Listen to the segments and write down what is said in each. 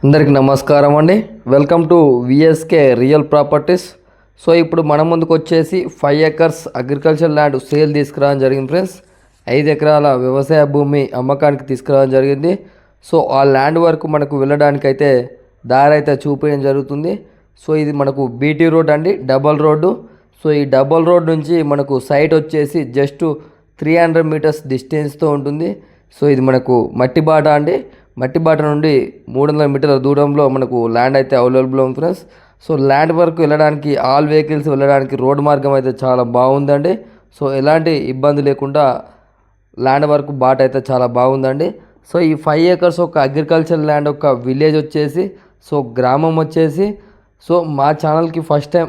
అందరికి నమస్కారం అండి. Welcome to VSK real properties. So ఇప్పుడు మన ముందుకు వచ్చేసి 5 ఎకర్స్ అగ్రికల్చర్ ల్యాండ్ సేల్ తీసుకురావడం జరిగింది ఫ్రెండ్స్. 5 ఎకరాల వ్యవసాయ భూమి అమ్మకానికి తీసుకురావడం జరిగింది. సో ఆ ల్యాండ్ వరకు మనకు వెళ్ళడానికైతే దారి అయితే చూపించడం జరుగుతుంది. సో ఇది మనకు బీటీ రోడ్ అండి, డబల్ రోడ్డు. సో ఈ డబల్ రోడ్ నుంచి మనకు సైట్ వచ్చేసి జస్ట్ 300 మీటర్స్ డిస్టెన్స్తో ఉంటుంది. సో ఇది మనకు మట్టిబాట అండి. మట్టిబాట నుండి 300 మీటర్ల దూరంలో మనకు ల్యాండ్ అయితే అవైలబుల్ ఉంది ఫ్రెండ్స్. సో ల్యాండ్ వరకు వెళ్ళడానికి ఆల్ వెహికల్స్ వెళ్ళడానికి రోడ్ మార్గం అయితే చాలా బాగుందండి. సో ఎలాంటి ఇబ్బంది లేకుండా ల్యాండ్ వరకు బాట అయితే చాలా బాగుందండి. సో ఈ 5 ఎకర్స్ ఒక అగ్రికల్చర్ ల్యాండ్ ఒక విలేజ్ వచ్చేసి, సో గ్రామం వచ్చేసి, సో మా ఛానల్కి ఫస్ట్ టైం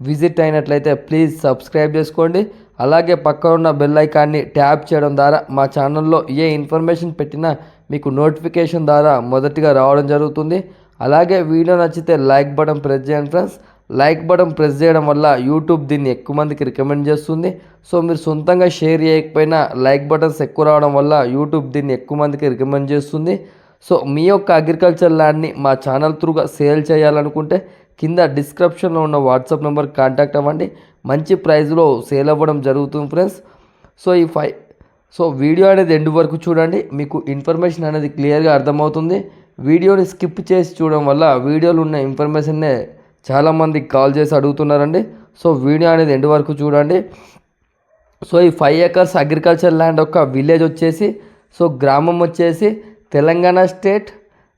విజిట్ అయినట్లయితే ప్లీజ్ సబ్స్క్రైబ్ చేసుకోండి. అలాగే పక్కన ఉన్న బెల్ ఐకాన్ని ట్యాప్ చేయడం ద్వారా మా ఛానల్లో ఏ ఇన్ఫర్మేషన్ పెట్టినా మీకు నోటిఫికేషన్ ద్వారా మొదటిగా రావడం జరుగుతుంది. అలాగే వీడియో నచ్చితే లైక్ బటన్ ప్రెస్ చేయండి ఫ్రెండ్స్. లైక్ బటన్ ప్రెస్ చేయడం వల్ల యూట్యూబ్ దీన్ని ఎక్కువ మందికి రికమెండ్ చేస్తుంది. సో మీరు సొంతంగా షేర్ చేయకపోయినా లైక్ బటన్స్ ఎక్కువ రావడం వల్ల యూట్యూబ్ దీన్ని ఎక్కువ మందికి రికమెండ్ చేస్తుంది. సో మీ యొక్క అగ్రికల్చర్ ల్యాండ్ని మా ఛానల్ త్రూగా సేల్ చేయాలనుకుంటే కింద డిస్క్రిప్షన్లో ఉన్న వాట్సాప్ నెంబర్కి కాంటాక్ట్ అవ్వండి. మంచి ప్రైస్లో సేల్ అవ్వడం జరుగుతుంది ఫ్రెండ్స్. సో వీడియో అనేది ఎండ్ వరకు చూడండి, మీకు ఇన్ఫర్మేషన్ అనేది క్లియర్గా అర్థమవుతుంది. వీడియోని స్కిప్ చేసి చూడడం వల్ల వీడియోలో ఉన్న ఇన్ఫర్మేషన్నే చాలామంది కాల్ చేసి అడుగుతున్నారండి. సో వీడియో అనేది ఎండ్ వరకు చూడండి. సో ఈ 5 ఎకర్స్ అగ్రికల్చర్ ల్యాండ్ యొక్క విలేజ్ వచ్చేసి, సో గ్రామం వచ్చేసి తెలంగాణ స్టేట్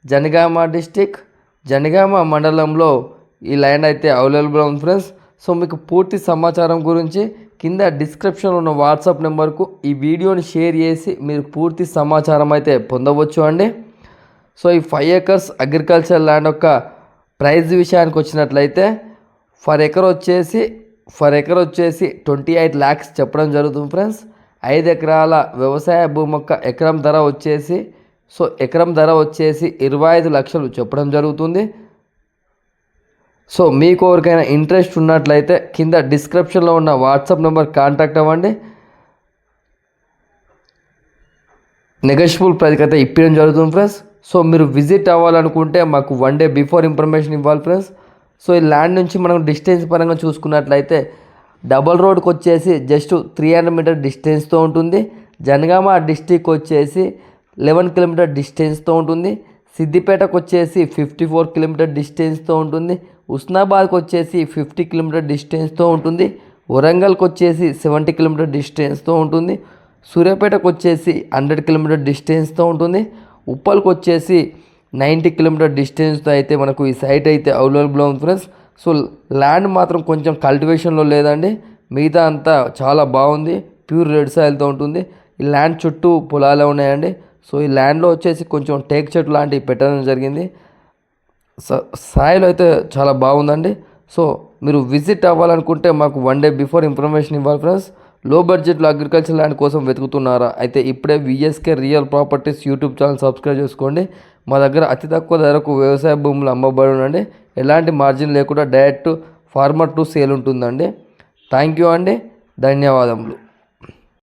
జనగామ డిస్టిక్ జనగామ మండలంలో ఈ ల్యాండ్ అయితే అవైలబుల్ ఉంది ఫ్రెండ్స్. సో మీకు పూర్తి సమాచారం గురించి కింద డిస్క్రిప్షన్లో ఉన్న వాట్సాప్ నెంబర్కు ఈ వీడియోని షేర్ చేసి మీరు పూర్తి సమాచారం అయితే పొందవచ్చు అండి. సో ఈ 5 ఎకర్స్ అగ్రికల్చర్ ల్యాండ్ యొక్క ప్రైస్ విషయానికి వచ్చినట్లయితే ఫర్ ఎకర్ వచ్చేసి 28 lakhs చెప్పడం జరుగుతుంది ఫ్రెండ్స్. 5 ఎకరాల వ్యవసాయ భూమి యొక్క ఎకరం ధర వచ్చేసి 25 లక్షలు చెప్పడం జరుగుతుంది. సో మీకు ఎవరికైనా ఇంట్రెస్ట్ ఉన్నట్లయితే కింద డిస్క్రిప్షన్లో ఉన్న వాట్సాప్ నెంబర్ కాంటాక్ట్ అవ్వండి. నెగోషియబుల్ ప్రైస్కి అయితే ఇప్పడం జరుగుతుంది ఫ్రెండ్స్. సో మీరు విజిట్ అవ్వాలనుకుంటే మాకు 1 day బిఫోర్ ఇన్ఫర్మేషన్ ఇవ్వాలి ఫ్రెండ్స్. సో ఈ ల్యాండ్ నుంచి మనం డిస్టెన్స్ పరంగా చూసుకున్నట్లయితే డబల్ రోడ్కి వచ్చేసి జస్ట్ 300 మీటర్ డిస్టెన్స్తో ఉంటుంది. జనగామ డిస్టిక్ వచ్చేసి 11 కిలోమీటర్ డిస్టెన్స్తో ఉంటుంది. సిద్దిపేటకు వచ్చేసి 54 కిలోమీటర్ డిస్టెన్స్తో ఉంటుంది. ఉస్నాబాద్కి వచ్చేసి 50 కిలోమీటర్ డిస్టెన్స్తో ఉంటుంది. వరంగల్కి వచ్చేసి 70 కిలోమీటర్ డిస్టెన్స్తో ఉంటుంది. సూర్యాపేటకు వచ్చేసి 100 కిలోమీటర్ డిస్టెన్స్తో ఉంటుంది. ఉప్పల్కి వచ్చేసి 90 కిలోమీటర్ డిస్టెన్స్తో అయితే మనకు ఈ సైట్ అయితే అవైలబుల్ ఉంది ఫ్రెండ్స్. సో ల్యాండ్ మాత్రం కొంచెం కల్టివేషన్లో లేదండి, మిగతా అంతా చాలా బాగుంది, ప్యూర్ రెడ్ సాయిల్తో ఉంటుంది. ఈ ల్యాండ్ చుట్టూ పొలాలే ఉన్నాయండి. సో ఈ ల్యాండ్లో వచ్చేసి కొంచెం టేక్ చెట్టు లాంటివి పెట్టడం జరిగింది. సాయిల్ అయితే చాలా బాగుందండి. సో మీరు విజిట్ అవ్వాలనుకుంటే మాకు 1 day బిఫోర్ ఇన్ఫర్మేషన్ ఇవ్వాలి ఫ్రెండ్స్. లో బడ్జెట్లో అగ్రికల్చర్ ల్యాండ్ కోసం వెతుకుతున్నారా అయితే ఇప్పుడే VSK real properties YouTube channel subscribe చేసుకోండి. మా దగ్గర అతి తక్కువ ధరకు వ్యవసాయ భూములు అమ్మబడునండి. ఎలాంటి మార్జిన్ లేకుండా డైరెక్ట్ ఫార్మర్ టు సేల్ ఉంటుందండి. థ్యాంక్ యూ అండి, ధన్యవాదములు.